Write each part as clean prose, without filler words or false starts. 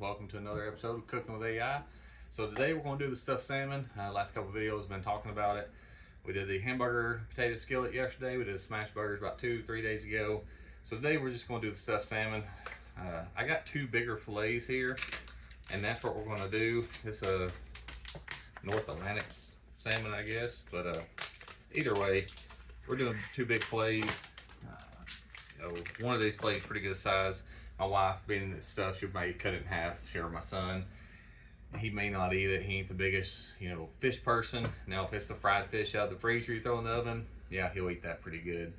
welcome to another episode of Cooking with AI. So today we're going to do the stuffed salmon. Last couple of videos have been talking about it. We did the hamburger potato skillet yesterday. We did smash burgers about 2-3 days ago. So today we're just going to do the stuffed salmon. I got two bigger fillets here, and that's what we're going to do. It's a North Atlantic salmon, I guess, but either way, we're doing two big fillets. One of these fillets pretty good size. My wife, being in this stuff, she may cut it in half, share with my son. He may not eat it. He ain't the biggest, fish person. Now, if it's the fried fish out of the freezer you throw in the oven, yeah, he'll eat that pretty good.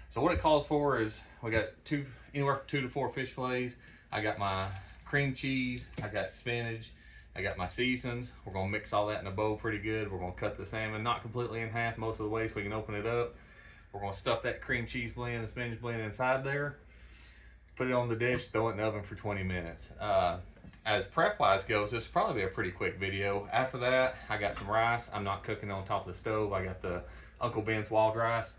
So what it calls for is we got anywhere from 2 to 4 fish fillets. I got my cream cheese. I got spinach. I got my seasonings. We're gonna mix all that in a bowl pretty good. We're gonna cut the salmon not completely in half most of the way so we can open it up. We're gonna stuff that cream cheese blend and spinach blend inside there. Put it on the dish, throw it in the oven for 20 minutes. As prep wise goes, this will probably be a pretty quick video. After that, I got some rice. I'm not cooking on top of the stove. I got the Uncle Ben's wild rice.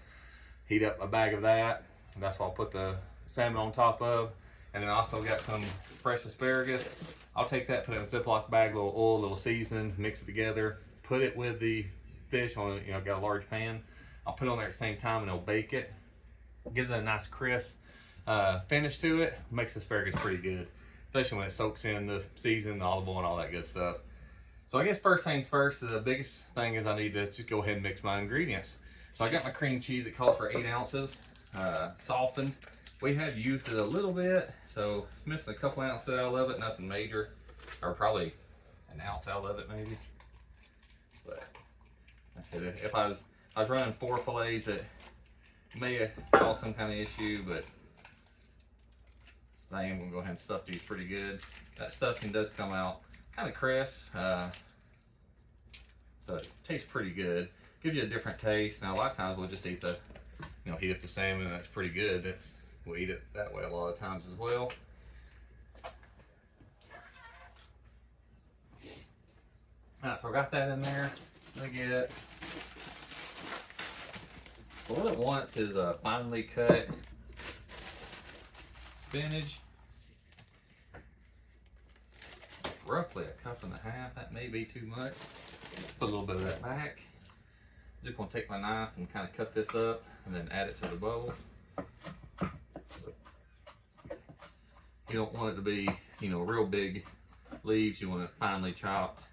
Heat up a bag of that. That's what I'll put the salmon on top of. And then I also got some fresh asparagus. I'll take that, put it in a Ziploc bag, a little oil, a little seasoning, mix it together, put it with the fish on, I've got a large pan. I'll put it on there at the same time and it'll bake it. Gives it a nice crisp finish to it. Makes the asparagus pretty good, especially when it soaks in the seasoning, the olive oil, and all that good stuff. So I guess first things first, the biggest thing is I need to just go ahead and mix my ingredients. So I got my cream cheese that calls for 8 ounces, softened. We have used it a little bit, so it's missing a couple ounces out of it, nothing major, or probably an ounce out of it maybe. But I said if I was running 4 fillets, it may have caused some kind of issue, but I am gonna go ahead and stuff these pretty good. That stuffing does come out kind of crisp, so it tastes pretty good. Gives you a different taste. Now a lot of times we'll just eat the, heat up the salmon, and that's pretty good. We'll eat it that way a lot of times as well. Alright, so I got that in there. What it wants is a finely cut spinach. Roughly 1.5 cups. That may be too much. Put a little bit of that back. Just gonna take my knife and kind of cut this up and then add it to the bowl. You don't want it to be, real big leaves. You want it finely chopped.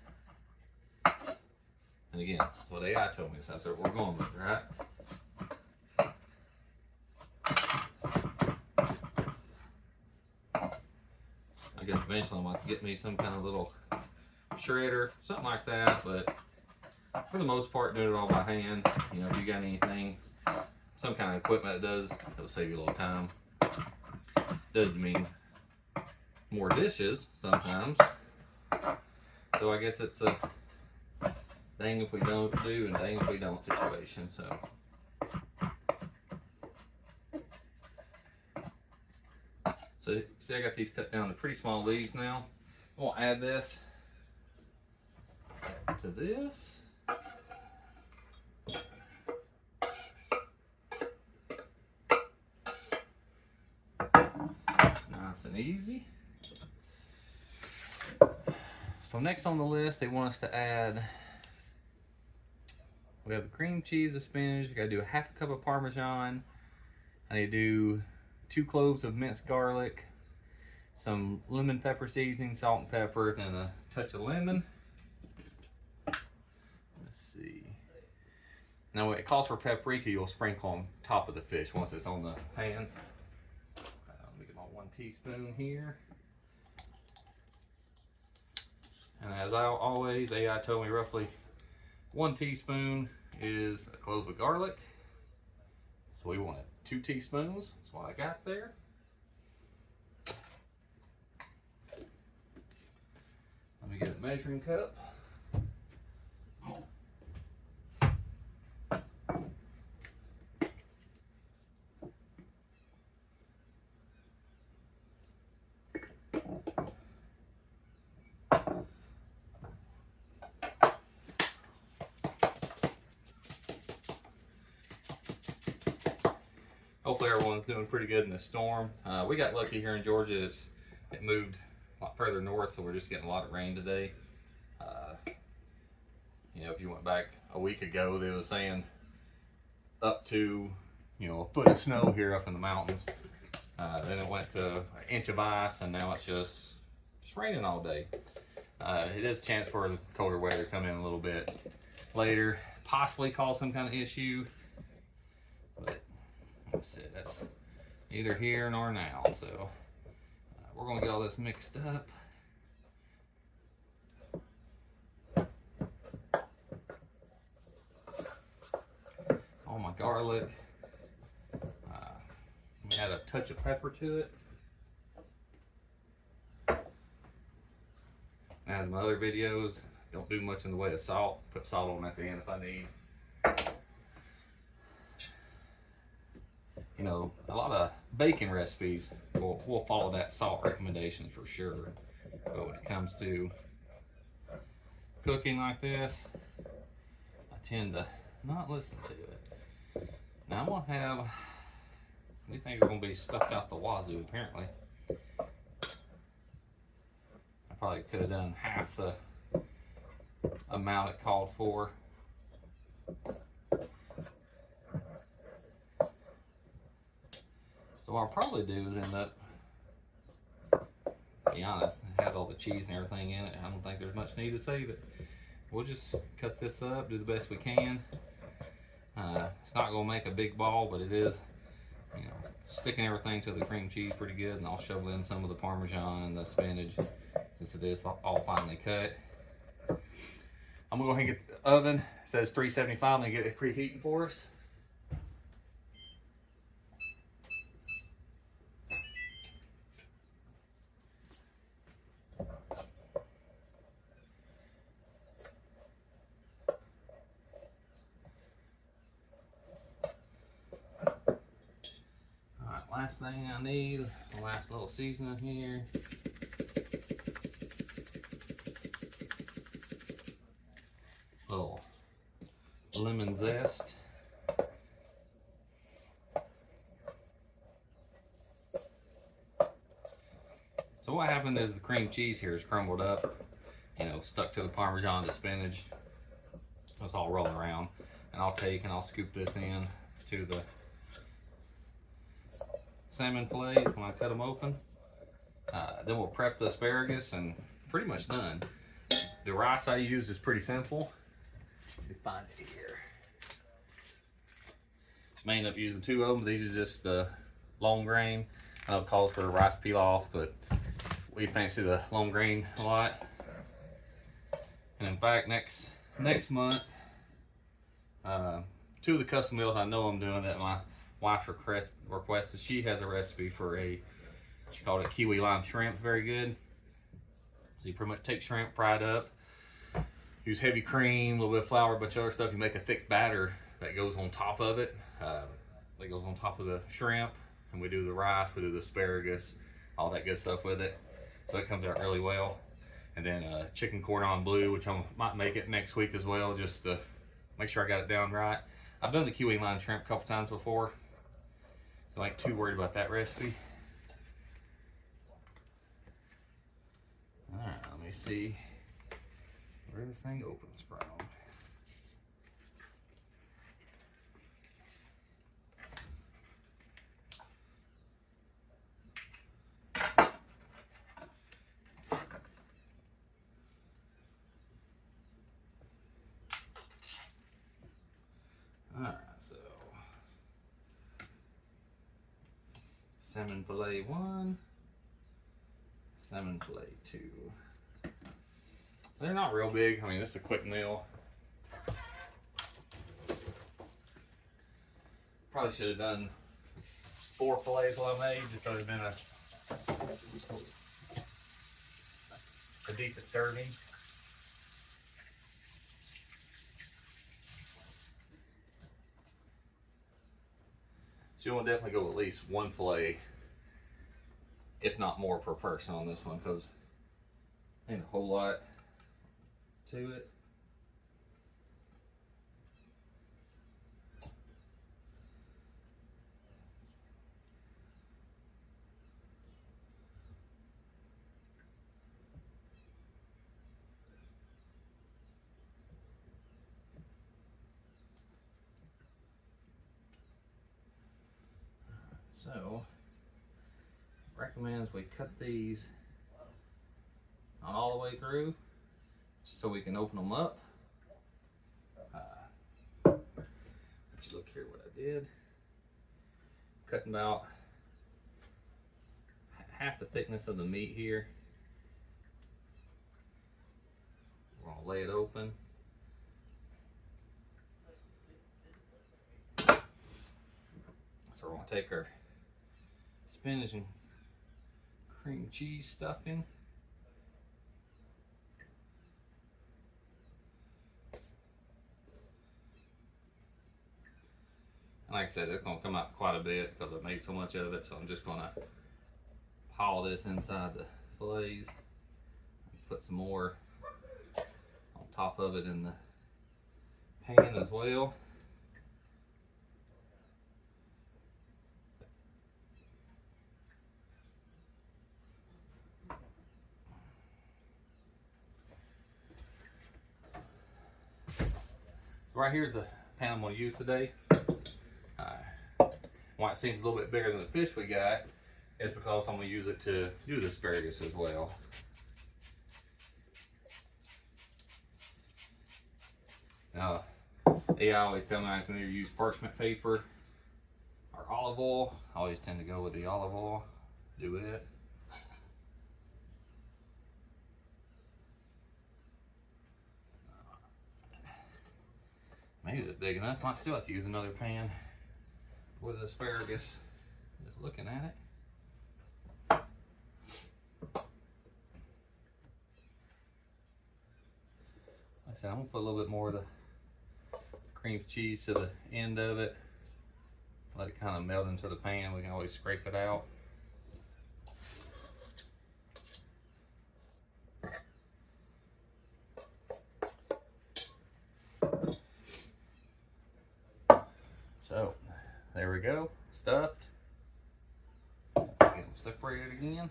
And again, that's what AI told me, so that's what we're going with, right? I guess eventually I'm going to get me some kind of little shredder, something like that, but for the most part, doing it all by hand. If you got anything, some kind of equipment that it'll save you a little time. Does mean more dishes sometimes. So I guess it's a dang if we don't do and dang if we don't situation. So see, I got these cut down to pretty small leaves now. I'm gonna add this to this. Nice and easy. So next on the list, they want us to add, we have the cream cheese, the spinach. I gotta do 1/2 cup of Parmesan. I need to do 2 cloves of minced garlic, some lemon pepper seasoning, salt and pepper, and a touch of lemon. Let's see. Now when it calls for paprika, you'll sprinkle on top of the fish once it's on the pan. Let me get my 1 teaspoon here. And as always, AI told me roughly 1 teaspoon is a clove of garlic. So we want 2 teaspoons. That's what I got there. Let me get a measuring cup. Hopefully everyone's doing pretty good in the storm. We got lucky here in Georgia. It moved like lot further north, so we're just getting a lot of rain today. You know, if you went back a week ago, they were saying up to, you know, a foot of snow here up in the mountains. Then it went to an inch of ice, and now it's just raining all day. It is a chance for the colder weather to come in a little bit later, possibly cause some kind of issue. But that's it. That's neither here nor now. So we're gonna get all this mixed up. All my garlic. Add a touch of pepper to it. As my other videos, don't do much in the way of salt. Put salt on at the end if I need. You know, a lot of baking recipes will follow that salt recommendation for sure. But when it comes to cooking like this, I tend to not listen to it. Now I'm gonna have, these things are gonna be stuck out the wazoo apparently. I probably could have done half the amount it called for. So what I'll probably do is end up, to be honest, it has all the cheese and everything in it. I don't think there's much need to save it. We'll just cut this up, do the best we can. It's not gonna make a big ball, but it is, you know, sticking everything to the cream cheese pretty good, and I'll shovel in some of the Parmesan and the spinach since it is all finely cut. I'm gonna go ahead and get the oven. It says 375, and get it preheating for us. Last thing I need, the last little seasoning here. Little lemon zest. So what happened is the cream cheese here is crumbled up, you know, stuck to the Parmesan, the spinach. It's all rolling around. And I'll take and I'll scoop this in to the salmon fillets when I cut them open. Then we'll prep the asparagus and pretty much done. The rice I use is pretty simple. Let me find it here. May end up using two of them. These are just the long grain. I know it calls for a rice pilaf, but we fancy the long grain a lot. And in fact, next month, two of the custom meals I know I'm doing that my wife requested. She has a recipe for she called it kiwi lime shrimp. Very good. So you pretty much take shrimp, fry it up, use heavy cream, a little bit of flour, a bunch of other stuff. You make a thick batter that goes on top of it. That goes on top of the shrimp, and we do the rice, we do the asparagus, all that good stuff with it. So it comes out really well. And then chicken cordon bleu, which I might make it next week as well, just to make sure I got it down right. I've done the kiwi lime shrimp a couple times before, so I ain't too worried about that recipe. All right, let me see where this thing opens from. All right, so salmon fillet 1, salmon fillet 2. They're not real big. I mean, this is a quick meal. Probably should have done 4 fillets while I made, just so it's been a decent serving. So you want to definitely go at least 1 fillet, if not more, per person on this one, because ain't a whole lot to it. So, recommends we cut these not all the way through, just so we can open them up. Let you look here what I did. Cutting about half the thickness of the meat here. We're gonna lay it open. So we're gonna take our spinach and cream cheese stuffing. And like I said, it's gonna come out quite a bit because I made so much of it. So I'm just gonna pile this inside the fillets. Put some more on top of it in the pan as well. So right here's the pan I'm going to use today. Why it seems a little bit bigger than the fish we got is because I'm going to use it to do the asparagus as well. Now, I always tell me I can either use parchment paper or olive oil. I always tend to go with the olive oil. Do it. Maybe it's big enough. Might still have to use another pan with asparagus. Just looking at it. Like I said, I'm gonna put a little bit more of the cream cheese to the end of it. Let it kind of melt into the pan. We can always scrape it out. So, there we go, stuffed. Get them separated again.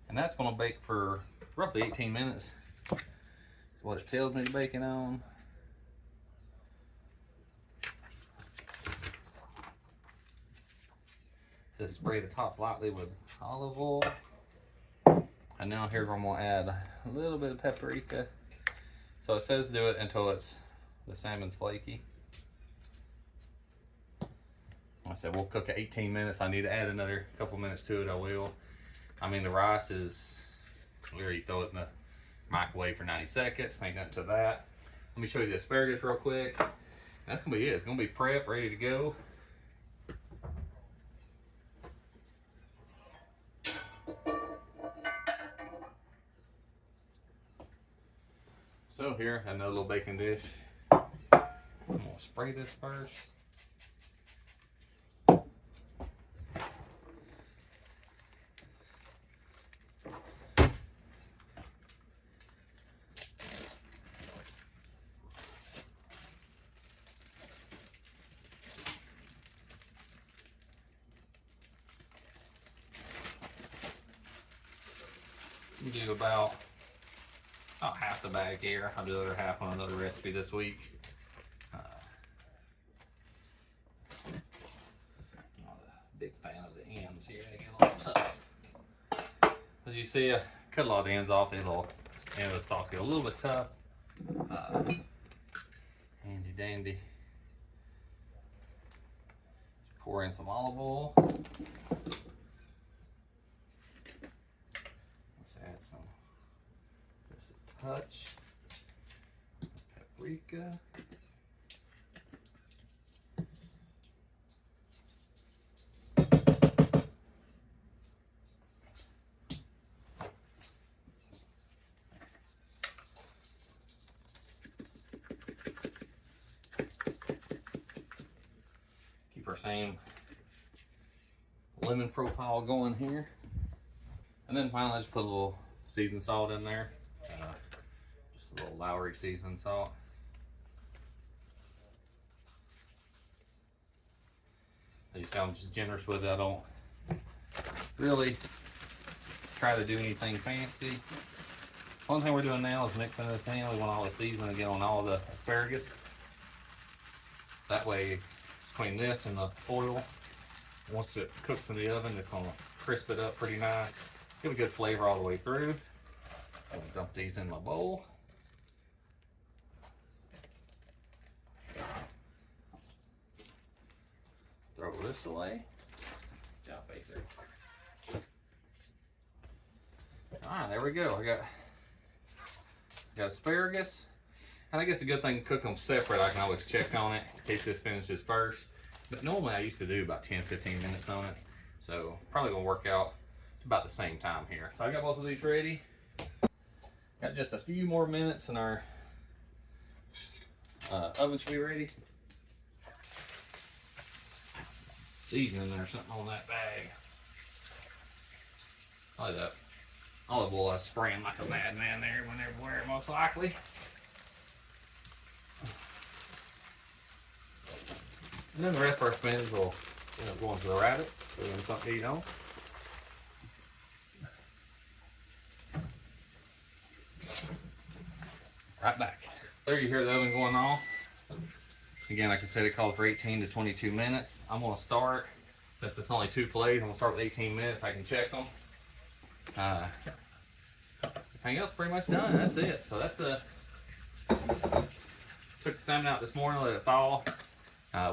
And that's gonna bake for roughly 18 minutes. That's what it tells me to bake it on. Just spray the top lightly with olive oil. And now here I'm gonna add a little bit of paprika. So it says do it until it's the salmon's flaky. I said we'll cook it 18 minutes. If I need to add another couple minutes to it, I will. I mean, the rice is, we already throw it in the microwave for 90 seconds. Ain't nothing to that. Let me show you the asparagus real quick. That's gonna be it. It's gonna be prepped, ready to go. So here, another little baking dish. I'm gonna spray this first. Do about half the bag here. I'll do the other half on another recipe this week. Not a big fan of the ends here. They get a little tough. As you see, I cut a lot of the ends off. The little end of the stalks get a little bit tough. Handy dandy. Pour in some olive oil. Add some, just a touch, paprika, keep our same lemon profile going here. And then finally, just put a little seasoned salt in there. Just a little Lowry seasoned salt. As you see, I'm just generous with it. I don't really try to do anything fancy. One thing we're doing now is mixing this in. We want all the seasoning to get on all the asparagus. That way, between this and the foil, once it cooks in the oven, it's gonna crisp it up pretty nice. Give a good flavor all the way through. I'm gonna dump these in my bowl. Throw this away. Alright, there we go. I got asparagus. And I guess the good thing, cook them separate, I can always check on it in case this finishes first. But normally I used to do about 10-15 minutes on it. So probably gonna work out about the same time here. So I got both of these ready. Got just a few more minutes and our oven should be ready. Seasoning or something on that bag. Probably that olive oil is spraying like a madman there when everywhere, most likely. And then the rest of our spinach will end up going to the rabbits, so then something to eat on. Right back. There you hear the oven going on. Again, like I said, it calls for 18 to 22 minutes. I'm gonna start, since it's only 2 plates, I'm gonna start with 18 minutes. I can check them. Everything else pretty much done. That's it. So that's took the salmon out this morning, let it thaw.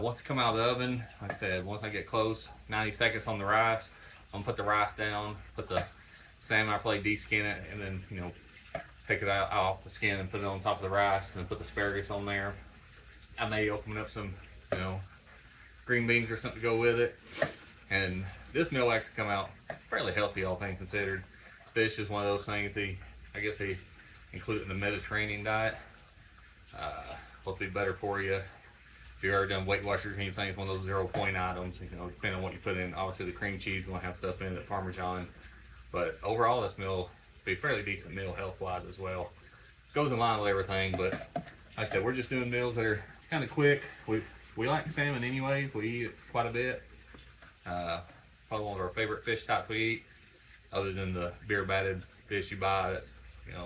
Once it come out of the oven, like I said, once I get close, 90 seconds on the rice, I'm gonna put the rice down, put the salmon I plate, de-skin it, and then, you know, take it out off the skin and put it on top of the rice, and then put the asparagus on there. I may open up some, you know, green beans or something to go with it. And this meal actually come out fairly healthy, all things considered. Fish is one of those things I guess they include it in the Mediterranean diet. Supposed to be better for you. If you've ever done Weight Watchers or anything, it's one of those 0 point items. You know, depending on what you put in. Obviously, the cream cheese is gonna have stuff in it, Parmesan. But overall, this meal will be a fairly decent meal health-wise as well. Goes in line with everything, but like I said, we're just doing meals that are kind of quick. We like salmon anyway. We eat it quite a bit. Probably one of our favorite fish types we eat, other than the beer batted fish you buy that's, you know,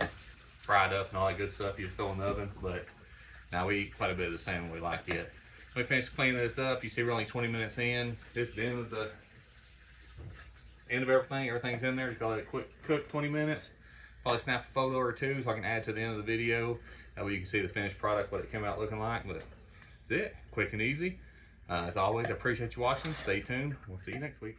fried up and all that good stuff you throw in the oven. But now we eat quite a bit of the salmon. We like it. We finished cleaning this up. You see we're only 20 minutes in. This is the end of everything. Everything's in there. Just gotta let it quick cook 20 minutes. Probably snap a photo or two so I can add to the end of the video. That way you can see the finished product, what it came out looking like. But that's it. Quick and easy. As always, I appreciate you watching. Stay tuned. We'll see you next week.